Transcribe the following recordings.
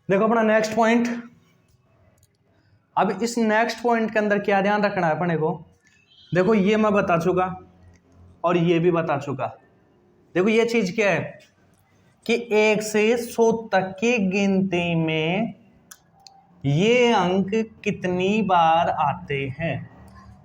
देखो अपना next point. अब इस नेक्स्ट पॉइंट के अंदर क्या ध्यान रखना है अपने को, देखो ये मैं बता चुका और ये भी बता चुका। देखो ये चीज क्या है कि 1 से 100 तक की गिनती में ये अंक कितनी बार आते हैं,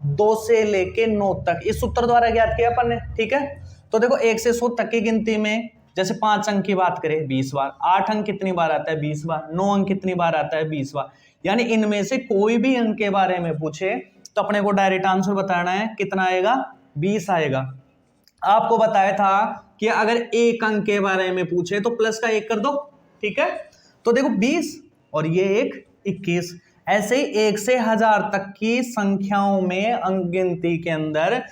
2 से लेके 9 तक, इस सूत्र द्वारा ज्ञात किया अपन ने। ठीक है, तो देखो 1 से 100 तक की गिनती में जैसे 5 अंक की बात करें 20 बार, 8 अंक कितनी बार आता है 20 बार, 9 अंक कितनी बार आता है 20 बार। यानी इनमें से कोई भी अंक के बारे में पूछे तो अपने को डायरेक्ट आंसर बताना है, कितना आएगा 20 आएगा। आपको बताया था कि अगर एक अंक के बारे में पूछे तो प्लस का 1 कर दो। ठीक है, तो देखो 20 और ये एक 21। ऐसे ही 1 से 1000 तक की संख्याओं में अंक गिनती के अंदर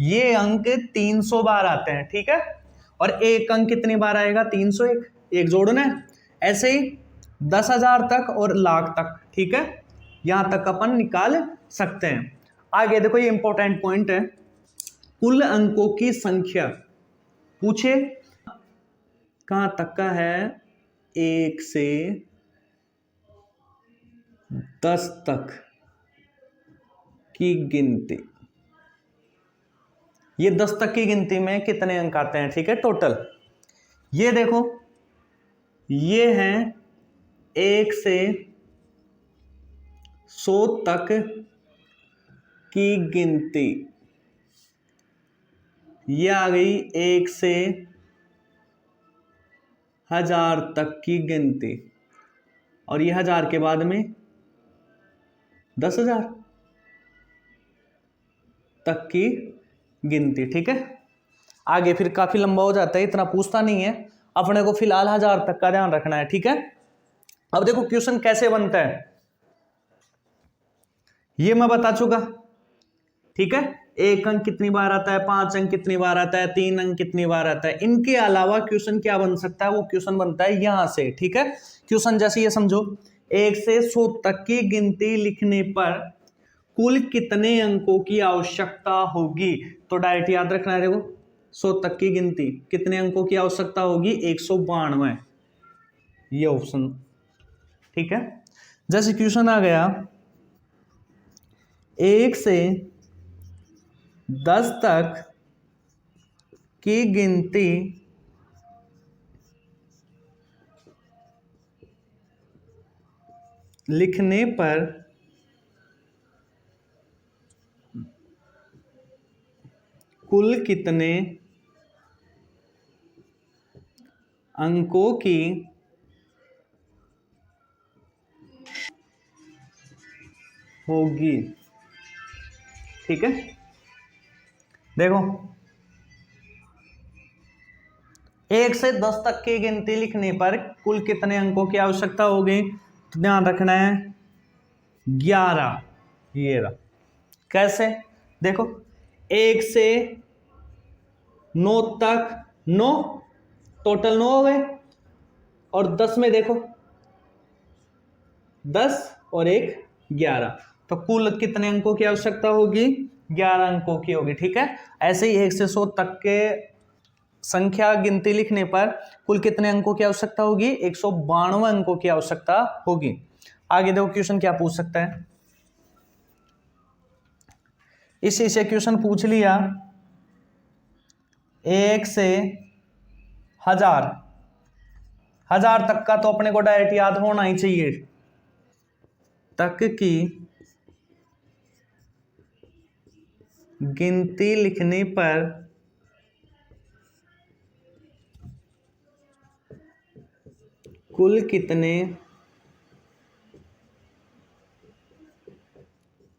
ये अंक 300 बार आते हैं। ठीक है, और एक अंक कितनी बार आएगा 301, एक जोड़ना है। ऐसे ही 10,000 तक और लाख तक। ठीक है, यहां तक अपन निकाल सकते हैं। आगे देखो ये इंपॉर्टेंट पॉइंट है, कुल अंकों की संख्या पूछे कहां तक का है, 1 से 10 तक की गिनती। ये 10 तक की गिनती में कितने अंक आते हैं, ठीक है, टोटल। ये देखो ये हैं 1 से 100 तक की गिनती, ये आ गई 1 से 1000 तक की गिनती, और ये 1000 के बाद में 10,000 तक की गिनती। ठीक है, आगे फिर काफी लंबा हो जाता है, इतना पूछता नहीं है, अपने को फिलहाल 1000 तक का ध्यान रखना है। ठीक है, अब देखो क्वेश्चन कैसे बनता है ये मैं बता चुका। ठीक है, एक अंक कितनी बार आता है, 5 अंक कितनी बार आता है, 3 अंक कितनी बार आता है। इनके अलावा क्वेश्चन क्या बन सकता है, वो क्वेश्चन बनता है यहां से। ठीक है, क्वेश्चन जैसे ये समझो, 1 से 100 तक की गिनती लिखने पर कुल कितने अंकों की आवश्यकता होगी, तो डायरेक्ट याद रखना है। देखो 100 तक की गिनती कितने अंकों की आवश्यकता होगी, 192, ये ऑप्शन। ठीक है, जैसे क्वेश्चन आ गया 1 से 10 तक की गिनती लिखने पर कुल कितने अंकों की होगी। ठीक है, देखो 1 से 10 तक की गिनती लिखने पर कुल कितने अंकों की आवश्यकता होगी, तो ध्यान रखना है 11। ये रहा, कैसे, देखो 1 से 9 तक 9, टोटल 9 हो गए, और 10 में देखो 10 और 1 11, तो कुल कितने अंकों की आवश्यकता होगी, 11 अंकों की होगी। ठीक है, ऐसे ही 1 से 100 तक के संख्या गिनती लिखने पर कुल कितने अंकों की आवश्यकता होगी, 192 अंकों की आवश्यकता होगी। आगे देखो क्वेश्चन क्या पूछ सकता है, इसी से क्वेश्चन पूछ लिया 1 से 1000, 1000 तक का तो अपने को डायरेक्ट याद होना ही चाहिए, तक की गिनती लिखने पर कुल कितने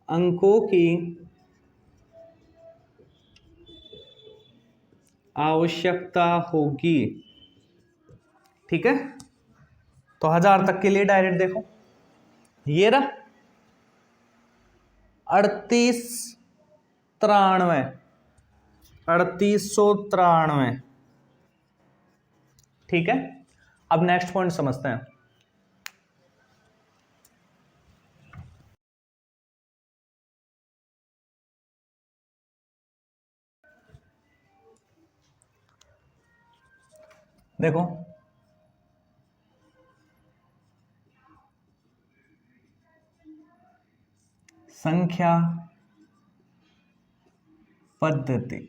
अंकों की आवश्यकता होगी। ठीक है, तो 1000 तक के लिए डायरेक्ट देखो ये रहा 3893, 3893। ठीक है, अब नेक्स्ट पॉइंट समझते हैं। देखो संख्या पद्धति।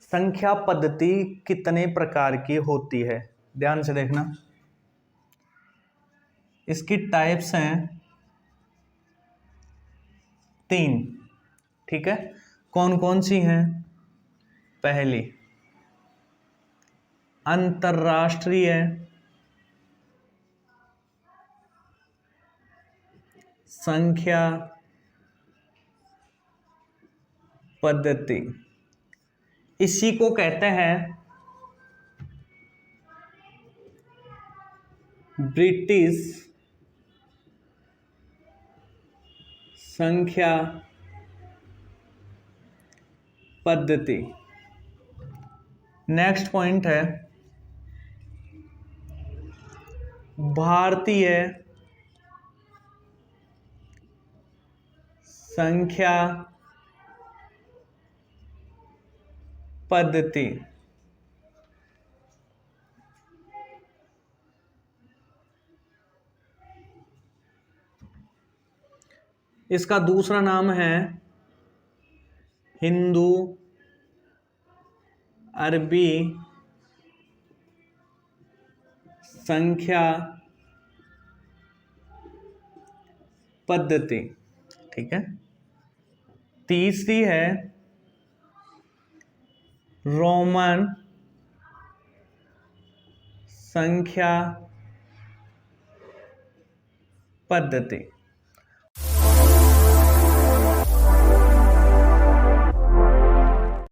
संख्या पद्धति कितने प्रकार की होती है, ध्यान से देखना। इसकी टाइप्स हैं 3, ठीक है। कौन कौन सी हैं? पहली अंतरराष्ट्रीय संख्या पद्धति, इसी को कहते हैं ब्रिटिश संख्या पद्धति। नेक्स्ट पॉइंट है भारतीय संख्या पद्धति। इसका दूसरा नाम है हिंदू अरबी संख्या पद्धति, ठीक है। तीसरी है रोमन संख्या पद्धति।